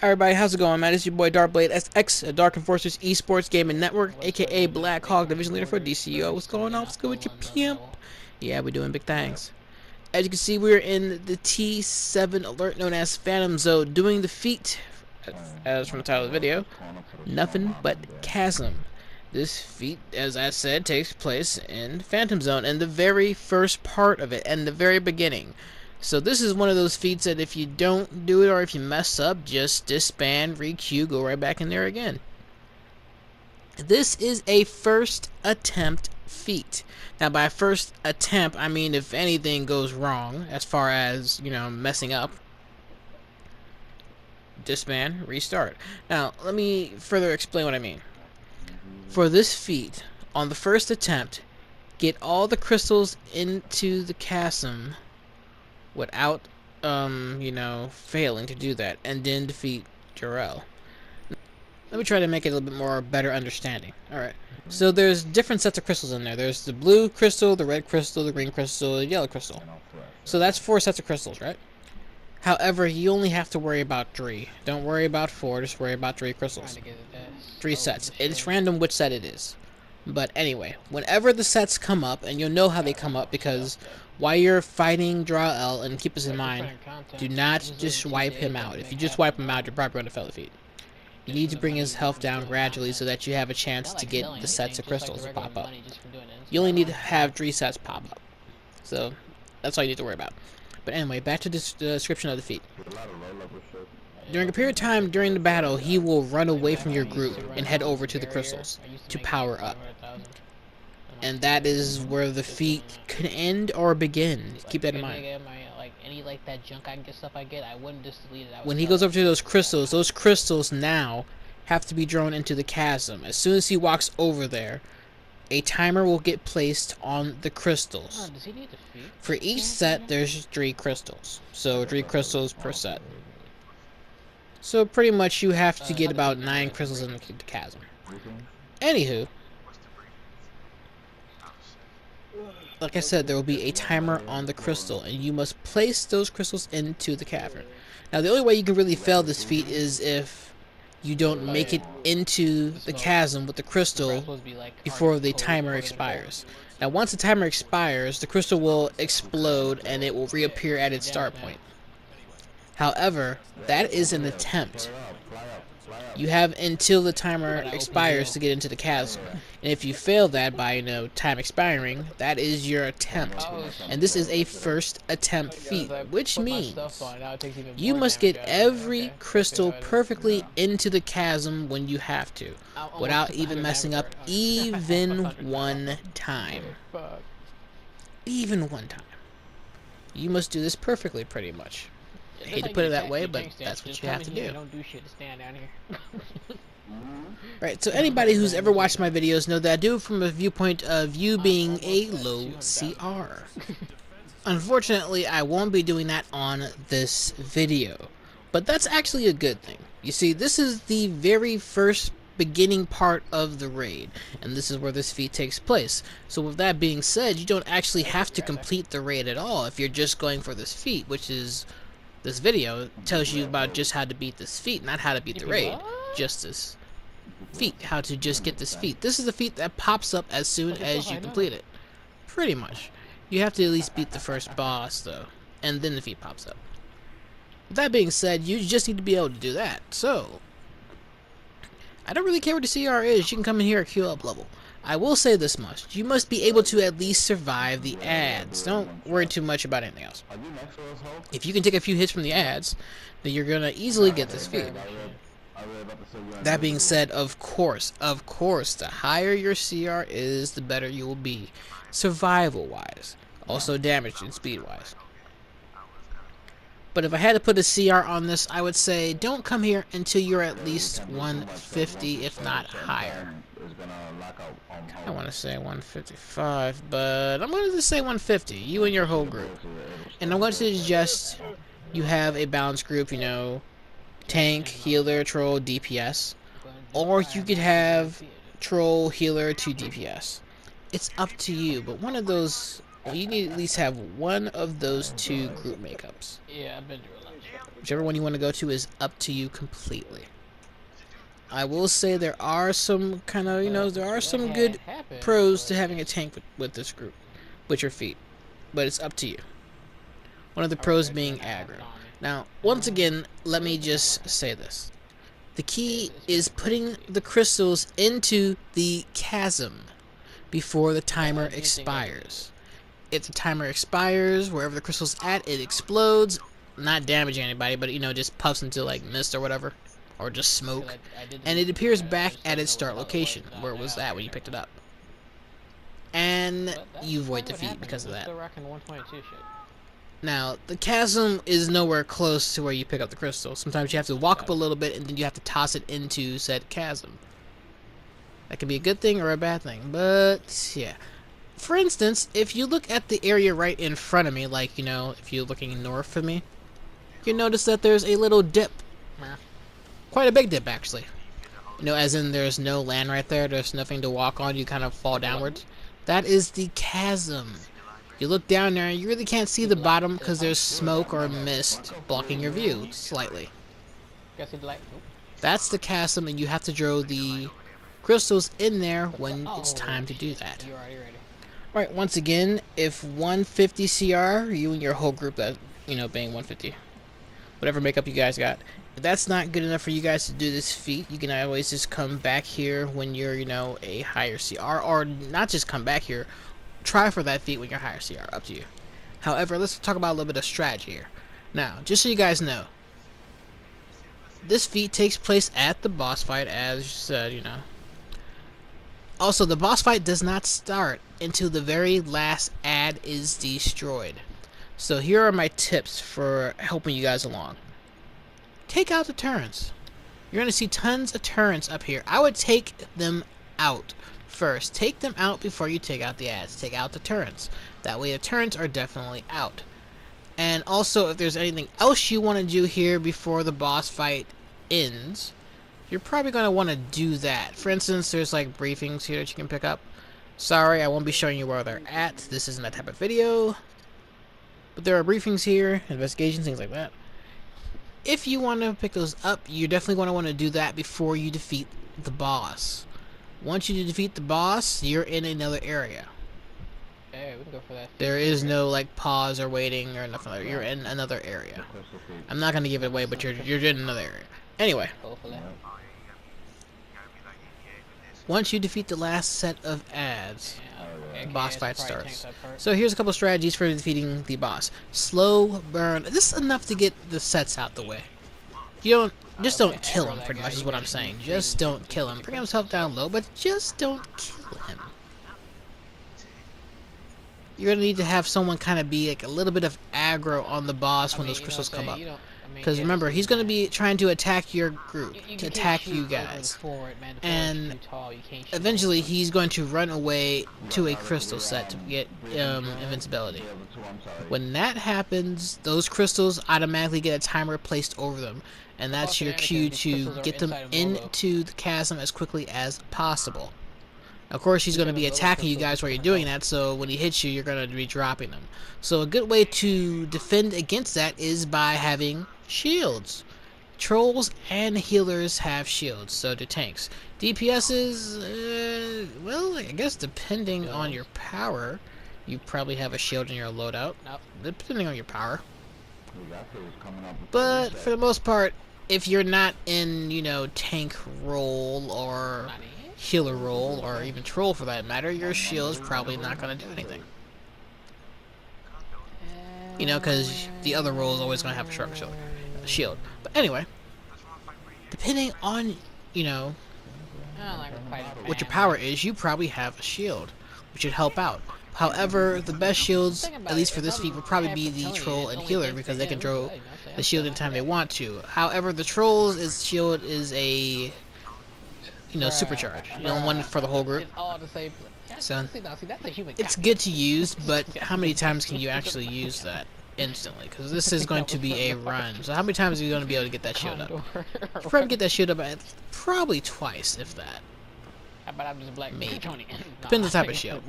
Everybody, how's it going, man? It's your boy DrkBLADExx, a Dark Enforcers Esports Gaming Network, aka Black Hawk Division Leader for DCUO. What's going on? What's good with your pimp? Yeah, we're doing big things. As you can see, we're in the T7 alert known as Phantom Zone, doing the feat, as from the title of the video, Nothin But Chasm. This feat, as I said, takes place in Phantom Zone, and the very first part of it, and the very beginning. So this is one of those feats that if you don't do it or if you mess up, just disband, re-queue, go right back in there again. This is a first attempt feat. Now by first attempt, I mean if anything goes wrong, as far as, you know, messing up, disband, restart. Now, let me further explain what I mean. For this feat, on the first attempt, get all the crystals into the chasm without, you know, failing to do that, and then defeat jor-el. Let me try to make it a little bit more better understanding. Alright, so there's different sets of crystals in there. There's the blue crystal, the red crystal, the green crystal, the yellow crystal. So that's 4 sets of crystals, right? However, you only have to worry about 3. Don't worry about 4, just worry about 3 crystals. 3 sets. It's random which set it is. But anyway, whenever the sets come up, and you'll know how they come up because while you're fighting jor-el, and keep this in mind, do not just wipe him out. If you just wipe him out, you're probably going to fail the feat. You need to bring his health down gradually so that you have a chance to get the sets of crystals to pop up. You only need to have 3 sets pop up. So, that's all you need to worry about. But anyway, back to the description of the feat. During a period of time during the battle, he will run away from your group and head over to the crystals to power up. And that is where the feat could end or begin. Keep that in mind. When he goes over to those crystals now have to be drawn into the chasm. As soon as he walks over there, a timer will get placed on the crystals. For each set, there's 3 crystals. So 3 crystals per set. So pretty much you have to get about 9 crystals in the chasm. Anywho, like I said, there will be a timer on the crystal, and you must place those crystals into the cavern. Now, the only way you can really fail this feat is if you don't make it into the chasm with the crystal before the timer expires. Now, once the timer expires, the crystal will explode and it will reappear at its start point. However, that is an attempt. You have until the timer expires to get into the chasm. And if you fail that by, you know, time expiring, that is your attempt. And this is a first attempt feat, which means you must get every crystal perfectly into the chasm when you have to, without even messing up even one time. Even one time. You must do this perfectly, pretty much. I hate to put it that way, but that's what you have to do. Right, so anybody who's ever watched my videos know that I do it from a viewpoint of you being a low CR. Unfortunately, I won't be doing that on this video, but that's actually a good thing. You see, this is the very first beginning part of the raid, and this is where this feat takes place. So with that being said, you don't actually have to complete the raid at all if you're just going for this feat, which is... This video tells you about just how to beat this feat, not how to beat the raid. Just this feat, how to just get this feat. This is a feat that pops up as soon as you complete it. Pretty much. You have to at least beat the first boss, though, and then the feat pops up. With that being said, you just need to be able to do that. So, I don't really care what the CR is. You can come in here at queue up level. I will say this much. You must be able to at least survive the ads. Don't worry too much about anything else. If you can take a few hits from the ads, then you're going to easily get this feat. That being said, of course, the higher your CR is, the better you will be. Survival-wise. Also damage and speed-wise. But if I had to put a CR on this, I would say don't come here until you're at least 150, if not higher. I want to say 155, but I'm going to just say 150, you and your whole group. And I'm going to suggest you have a balanced group, you know, tank, healer, troll, DPS. Or you could have troll, healer, to DPS. It's up to you, but one of those Well, you need to at least have one of those two group makeups. Yeah, I've been through a lot. Whichever one you want to go to is up to you completely. I will say there are some kind of, there are some good pros to having a tank with this group, with your feet. But it's up to you. One of the pros being aggro. Now, once again, let me just say this. The key is putting the crystals into the chasm before the timer expires. If the timer expires, wherever the crystal's at, it explodes, not damaging anybody, but just puffs into like mist or whatever, or just smoke, and it appears back at its start location where it was at when you picked it up, and you avoid defeat because of that. Now, the chasm is nowhere close to where you pick up the crystal. Sometimes you have to walk up a little bit and then you have to toss it into said chasm. That can be a good thing or a bad thing, but yeah. For instance, if you look at the area right in front of me, like, if you're looking north of me, you notice that there's a little dip. Quite a big dip, actually. As in there's no land right there, there's nothing to walk on, you kind of fall downwards. That is the chasm. You look down there, you really can't see the bottom because there's smoke or mist blocking your view slightly. That's the chasm, and you have to draw the crystals in there when it's time to do that. Alright, once again, if 150 CR, you and your whole group that, being 150, whatever makeup you guys got, if that's not good enough for you guys to do this feat, you can always just come back here when you're, a higher CR, or not just come back here, try for that feat when you're higher CR, up to you. However, let's talk about a little bit of strategy here. Now, just so you guys know, this feat takes place at the boss fight, as you said, Also, the boss fight does not start until the very last ad is destroyed. So here are my tips for helping you guys along. Take out the turrets. You're going to see tons of turrets up here. I would take them out first. Take them out before you take out the ads. Take out the turrets. That way the turrets are definitely out. And also, if there's anything else you want to do here before the boss fight ends, you're probably going to want to do that. For instance, there's like briefings here that you can pick up. Sorry, I won't be showing you where they're at. This isn't that type of video. But there are briefings here, investigations, things like that. If you want to pick those up, you're definitely going to want to do that before you defeat the boss. Once you defeat the boss, you're in another area. Hey, we can go for that. There is no like pause or waiting or nothing like that. You're in another area. I'm not going to give it away, but you're in another area. Anyway. Once you defeat the last set of ads, the boss fight starts. So here's a couple strategies for defeating the boss. Slow burn. This is enough to get the sets out the way. You don't kill him, pretty much is what I'm saying. Just don't kill him. Bring himself down low, but just don't kill him. You're gonna need to have someone kind of be like a little bit of aggro on the boss when those crystals come up. Because remember, he's going to be trying to attack your group, to attack you guys. And eventually he's going to run away to a crystal set to get invincibility. When that happens, those crystals automatically get a timer placed over them. And that's your cue to get them into the chasm as quickly as possible. Of course, he's going to be attacking you guys while you're doing that, so when he hits you, you're going to be dropping them. So a good way to defend against that is by having shields. Trolls and healers have shields, so do tanks. DPSs, well, I guess depending on your power, you probably have a shield in your loadout. Depending on your power. But for the most part, if you're not in, tank role or healer role, or even troll for that matter, your shield's probably not going to do anything. Because the other role is always going to have a stronger shield. But anyway, depending on, what your power is, you probably have a shield, which should help out. However, the best shields, at least for this feat, would probably be the troll and healer, because they can throw the shield anytime they want to. However, the troll's shield is a supercharge. One for the whole group. So it's good to use, but how many times can you actually use that instantly? Because this is going to be a run. So how many times are you going to be able to get that shield up? You probably get that shield up probably twice, if that. Maybe. Depends on the type of shield.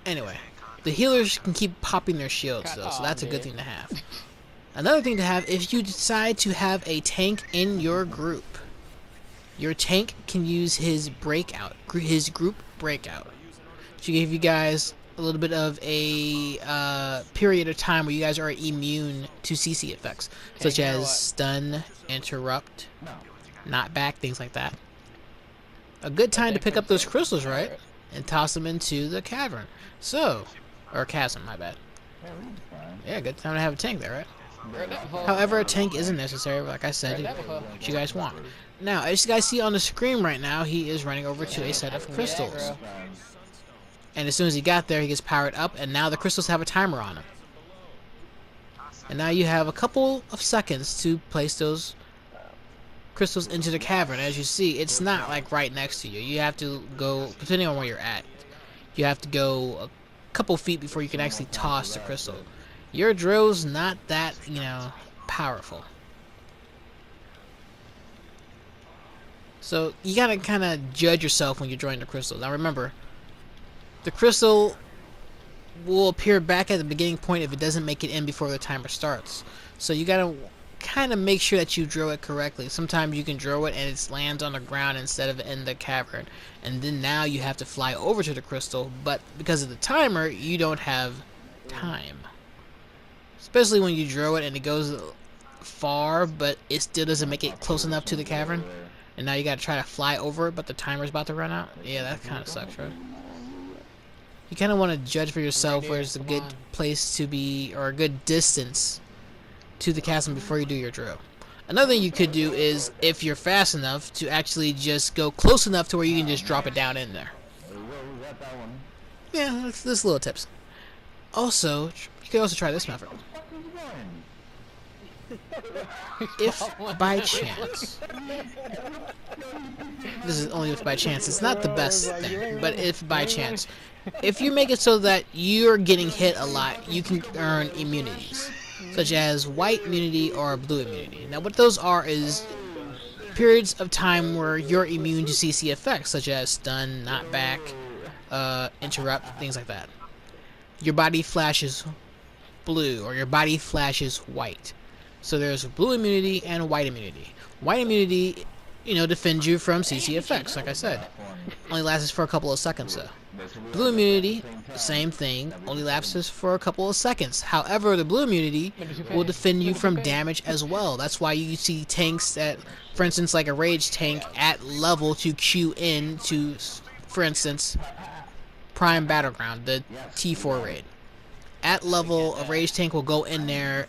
Anyway, the healers can keep popping their shields though, so that's a good thing to have. Another thing to have, if you decide to have a tank in your group, your tank can use his breakout, his group breakout, to give you guys a little bit of a period of time where you guys are immune to CC effects, such as stun, interrupt, not back, things like that. A good time to pick up those crystals, right? And toss them into the cavern. So, or chasm, my bad. Yeah, good time to have a tank there, right? However, a tank isn't necessary, like I said, what you guys want. Now, as you guys see on the screen right now, he is running over to a set of crystals. And as soon as he got there, he gets powered up, and now the crystals have a timer on them. And now you have a couple of seconds to place those crystals into the cavern. As you see, it's not like right next to you. You have to go, depending on where you're at, you have to go a couple feet before you can actually toss the crystal. Your drill's not that, you know, powerful. So you gotta kind of judge yourself when you're drawing the crystal. Now remember, the crystal will appear back at the beginning point if it doesn't make it in before the timer starts. So you gotta kind of make sure that you drill it correctly. Sometimes you can drill it and it lands on the ground instead of in the cavern, and then now you have to fly over to the crystal, but because of the timer you don't have time, especially when you drill it and it goes far but it still doesn't make it close enough to the cavern, and now you got to try to fly over it but the timer's about to run out. Yeah, that kind of sucks, right? You kind of want to judge for yourself where's a good place to be, or a good distance to the chasm before you do your drill. Another thing you could do is, if you're fast enough, to actually just go close enough to where you can just drop it down in there. Yeah, that's little tips. Also, you could also try this method. If by chance, this is only if by chance, it's not the best thing, but if by chance, if you make it so that you're getting hit a lot, you can earn immunities, such as white immunity or blue immunity. Now what those are is periods of time where you're immune to CC effects, such as stun, knockback, interrupt, things like that. Your body flashes blue, or your body flashes white. So there's blue immunity and white immunity. White immunity, you know, defends you from CC effects, like I said. Only lasts for a couple of seconds though. Blue immunity, same thing, only lasts for a couple of seconds. However, the blue immunity will defend you from damage as well. That's why you see tanks that, for instance, like a rage tank at level to queue in to, for instance, Prime Battleground, the T4 raid. At level, a rage tank will go in there,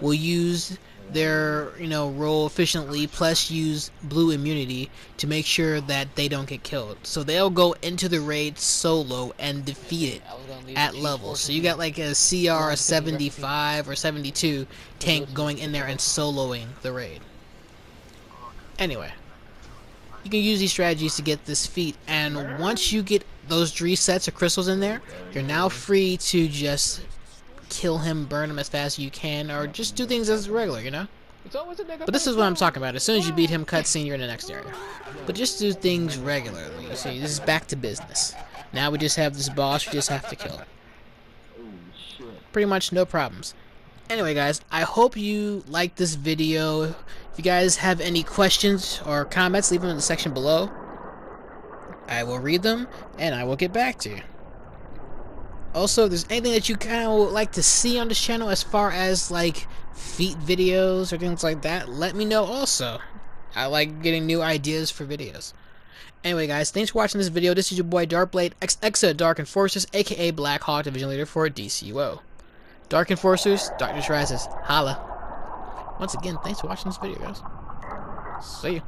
will use their, you know, role efficiently, plus use blue immunity to make sure that they don't get killed. So they'll go into the raid solo and defeat it at level. So you got like a CR 75 or 72 tank going in there and soloing the raid. Anyway, you can use these strategies to get this feat, and once you get those 3 sets of crystals in there, you're now free to just kill him, burn him as fast as you can, or just do things as regular, you know? But this is what I'm talking about. As soon as you beat him, cutscene, you're in the next area. But just do things regularly. You see, this is back to business. Now we just have this boss we just have to kill. Pretty much no problems. Anyway, guys, I hope you liked this video. If you guys have any questions or comments, leave them in the section below. I will read them, and I will get back to you. Also, if there's anything that you kind of would like to see on this channel as far as like feat videos or things like that, let me know also. I like getting new ideas for videos. Anyway, guys, thanks for watching this video. This is your boy DrkBLADExx, Dark Enforcers, aka Black Hawk Division Leader for DCUO. Dark Enforcers, Darkness Rises. Holla. Once again, thanks for watching this video, guys. See ya.